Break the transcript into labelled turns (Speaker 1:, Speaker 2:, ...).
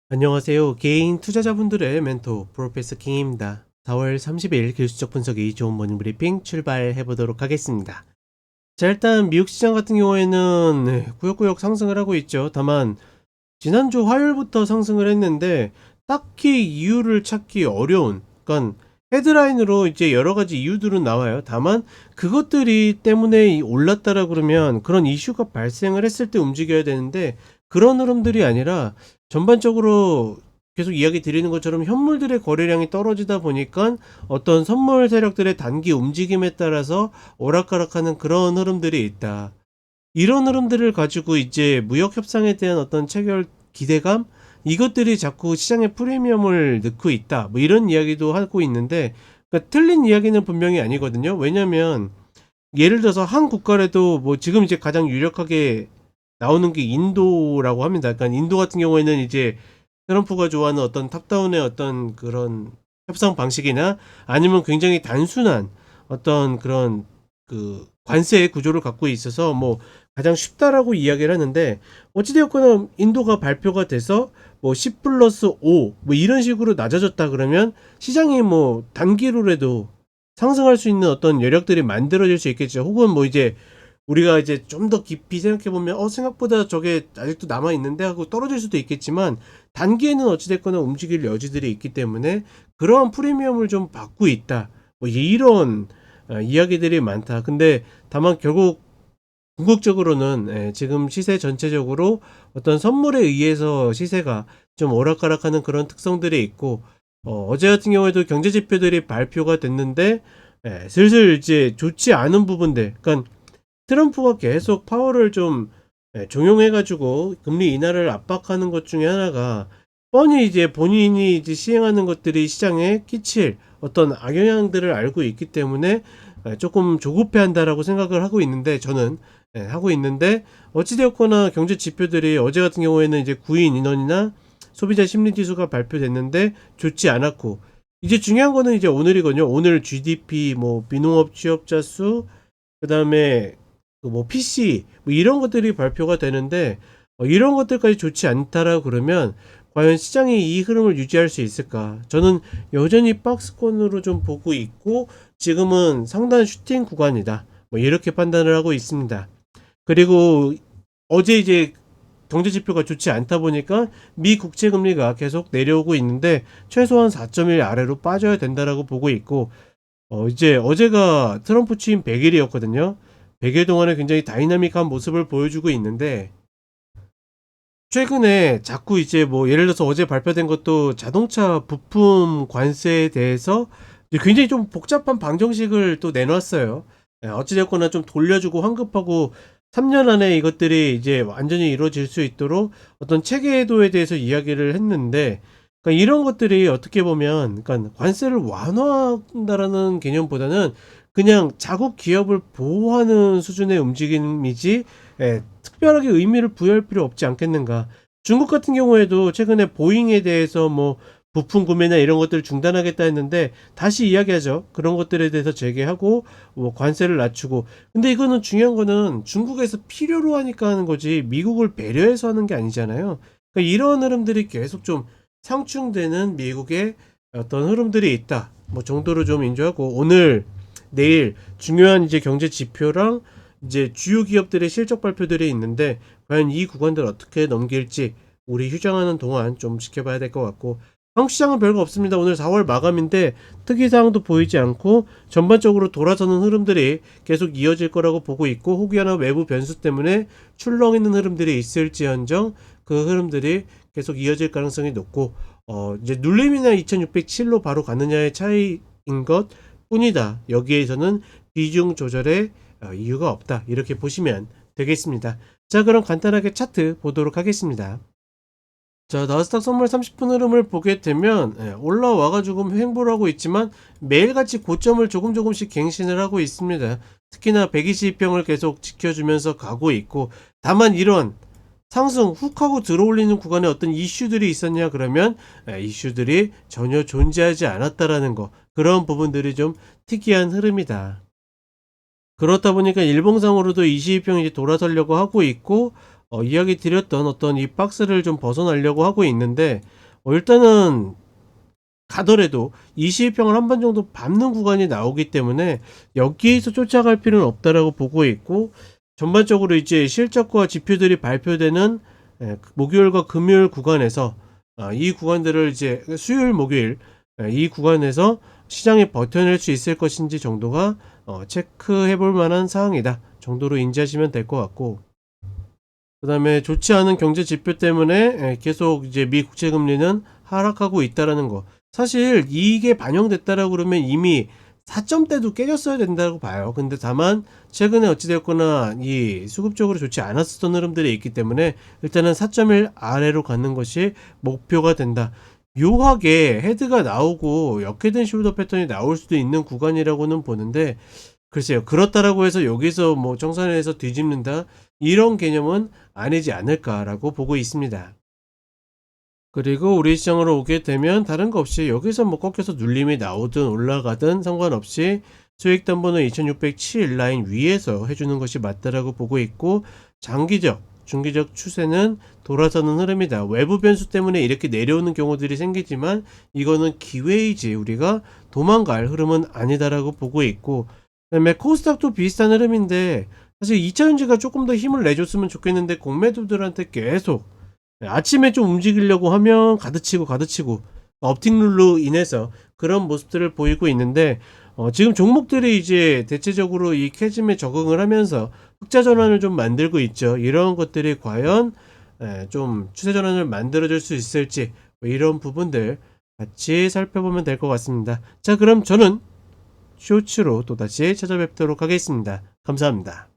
Speaker 1: 안녕하세요. 개인 투자자분들의 멘토 프로페서 킹입니다. 4월 30일 기술적 분석이 좋은 모닝 브리핑 출발해 보도록 하겠습니다. 자, 일단 미국 시장 같은 경우에는 꾸역꾸역 상승을 하고 있죠. 다만 지난주 화요일부터 상승을 했는데 딱히 이유를 찾기 어려운, 그러니까 헤드라인으로 이제 여러 가지 이유들은 나와요. 다만 그것들이 때문에 올랐다라 그러면 그런 이슈가 발생을 했을 때 움직여야 되는데 그런 흐름들이 아니라 전반적으로 계속 이야기 드리는 것처럼 현물들의 거래량이 떨어지다 보니까 어떤 선물 세력들의 단기 움직임에 따라서 오락가락하는 그런 흐름들이 있다. 이런 흐름들을 가지고 이제 무역 협상에 대한 어떤 체결 기대감, 이것들이 자꾸 시장에 프리미엄을 넣고 있다, 뭐 이런 이야기도 하고 있는데, 그러니까 틀린 이야기는 분명히 아니거든요. 왜냐면 예를 들어서 한 국가라도 뭐 지금 이제 가장 유력하게 나오는 게 인도라고 합니다. 그러니까 인도 같은 경우에는 이제 트럼프가 좋아하는 어떤 탑다운의 어떤 그런 협상 방식이나 아니면 굉장히 단순한 어떤 그런 그 관세 구조를 갖고 있어서 뭐 가장 쉽다라고 이야기를 하는데, 어찌되었거나 인도가 발표가 돼서 뭐 10 플러스 5 뭐 이런 식으로 낮아졌다 그러면 시장이 뭐 단기로라도 상승할 수 있는 어떤 여력들이 만들어질 수 있겠죠. 혹은 뭐 이제 우리가 이제 좀 더 깊이 생각해 보면 생각보다 저게 아직도 남아 있는데 하고 떨어질 수도 있겠지만, 단기에는 어찌됐거나 움직일 여지들이 있기 때문에 그러한 프리미엄을 좀 받고 있다, 뭐 이런 이야기들이 많다. 근데 다만 결국 궁극적으로는 지금 시세 전체적으로 어떤 선물에 의해서 시세가 좀 오락가락하는 그런 특성들이 있고, 어제 같은 경우에도 경제 지표들이 발표가 됐는데 슬슬 이제 좋지 않은 부분들, 그러니까 트럼프가 계속 파월을 좀 종용해 가지고 금리 인하를 압박하는 것 중에 하나가, 뻔히 이제 본인이 이제 시행하는 것들이 시장에 끼칠 어떤 악영향들을 알고 있기 때문에 조금 조급해한다라고 생각을 하고 있는데, 저는 하고 있는데, 어찌되었거나 경제 지표들이 어제 같은 경우에는 이제 구인 인원이나 소비자 심리 지수가 발표됐는데 좋지 않았고, 이제 중요한 거는 이제 오늘이거든요. 오늘 GDP, 뭐 비농업 취업자 수, 그다음에 그 뭐 PC 뭐 이런 것들이 발표가 되는데, 이런 것들까지 좋지 않다라 그러면 과연 시장이 이 흐름을 유지할 수 있을까? 저는 여전히 박스권으로 좀 보고 있고, 지금은 상단 슈팅 구간이다, 뭐 이렇게 판단을 하고 있습니다. 그리고 어제 이제 경제 지표가 좋지 않다 보니까 미 국채 금리가 계속 내려오고 있는데 최소한 4.1 아래로 빠져야 된다라고 보고 있고, 이제 어제가 트럼프 취임 100일이었거든요. 100일 동안에 굉장히 다이나믹한 모습을 보여주고 있는데, 최근에 자꾸 이제 뭐 예를 들어서 어제 발표된 것도 자동차 부품 관세에 대해서 굉장히 좀 복잡한 방정식을 또 내놨어요. 어찌됐거나 좀 돌려주고 환급하고 3년 안에 이것들이 이제 완전히 이루어질 수 있도록 어떤 체계도에 대해서 이야기를 했는데, 그러니까 이런 것들이 어떻게 보면, 그러니까 관세를 완화한다라는 개념보다는 그냥 자국 기업을 보호하는 수준의 움직임이지 특별하게 의미를 부여할 필요 없지 않겠는가. 중국 같은 경우에도 최근에 보잉에 대해서 뭐 부품 구매나 이런 것들을 중단하겠다 했는데 다시 이야기하죠. 그런 것들에 대해서 재개하고 뭐 관세를 낮추고. 근데 이거는 중요한 거는 중국에서 필요로 하니까 하는 거지 미국을 배려해서 하는 게 아니잖아요. 그러니까 이런 흐름들이 계속 좀 상충되는 미국의 어떤 흐름들이 있다, 뭐 정도로 좀 인정하고, 오늘 내일 중요한 이제 경제 지표랑 이제 주요 기업들의 실적 발표들이 있는데 과연 이 구간들 어떻게 넘길지 우리 휴장하는 동안 좀 지켜봐야 될 것 같고, 한국 시장은 별거 없습니다. 오늘 4월 마감인데 특이사항도 보이지 않고 전반적으로 돌아서는 흐름들이 계속 이어질 거라고 보고 있고, 혹여나 외부 변수 때문에 출렁이는 흐름들이 있을지언정 그 흐름들이 계속 이어질 가능성이 높고, 이제 눌림이나 2607로 바로 가느냐의 차이인 것 뿐이다. 여기에서는 비중 조절의 이유가 없다, 이렇게 보시면 되겠습니다. 자, 그럼 간단하게 차트 보도록 하겠습니다. 자, 나스닥 선물 30분 흐름을 보게 되면 올라와가지고 횡보를 하고 있지만 매일같이 고점을 조금씩 갱신을 하고 있습니다. 특히나 120평을 계속 지켜주면서 가고 있고, 다만 이런 상승 훅 하고 들어올리는 구간에 어떤 이슈들이 있었냐 그러면 이슈들이 전혀 존재하지 않았다라는 거, 그런 부분들이 좀 특이한 흐름이다. 그렇다 보니까 일봉상으로도 22평이 이제 돌아서려고 하고 있고, 이야기 드렸던 어떤 이 박스를 좀 벗어나려고 하고 있는데, 일단은 가더라도 20평을 한 번 정도 밟는 구간이 나오기 때문에 여기에서 쫓아갈 필요는 없다라고 보고 있고, 전반적으로 이제 실적과 지표들이 발표되는 목요일과 금요일 구간에서 이 구간들을 이제 수요일 목요일 이 구간에서 시장이 버텨낼 수 있을 것인지 정도가 체크해 볼 만한 사항이다 정도로 인지하시면 될 것 같고, 그 다음에 좋지 않은 경제 지표 때문에 계속 이제 미 국채 금리는 하락하고 있다라는 거, 사실 이게 반영됐다라고 그러면 이미 4점대도 깨졌어야 된다고 봐요. 근데 다만 최근에 어찌되었거나 이 수급적으로 좋지 않았었던 흐름들이 있기 때문에 일단은 4.1 아래로 가는 것이 목표가 된다. 묘하게 헤드가 나오고 역헤드앤 숄더 패턴이 나올 수도 있는 구간이라고는 보는데, 글쎄요, 그렇다라고 해서 여기서 뭐 정산해서 뒤집는다 이런 개념은 아니지 않을까라고 보고 있습니다. 그리고 우리 시장으로 오게 되면 다른 거 없이 여기서 뭐 꺾여서 눌림이 나오든 올라가든 상관없이 수익담보는 2607 라인 위에서 해주는 것이 맞다라고 보고 있고, 장기적 중기적 추세는 돌아서는 흐름이다. 외부 변수 때문에 이렇게 내려오는 경우들이 생기지만 이거는 기회이지 우리가 도망갈 흐름은 아니다라고 보고 있고, 그다음에 코스닥도 비슷한 흐름인데 사실 2차전지가 조금 더 힘을 내줬으면 좋겠는데 공매도들한테 계속 아침에 좀 움직이려고 하면 가드치고 업틱룰로 인해서 그런 모습들을 보이고 있는데, 지금 종목들이 이제 대체적으로 이 캐즘에 적응을 하면서 흑자 전환을 좀 만들고 있죠. 이런 것들이 과연 좀 추세 전환을 만들어 줄 수 있을지, 뭐 이런 부분들 같이 살펴보면 될 것 같습니다. 자, 그럼 저는 쇼츠로 또다시 찾아뵙도록 하겠습니다. 감사합니다.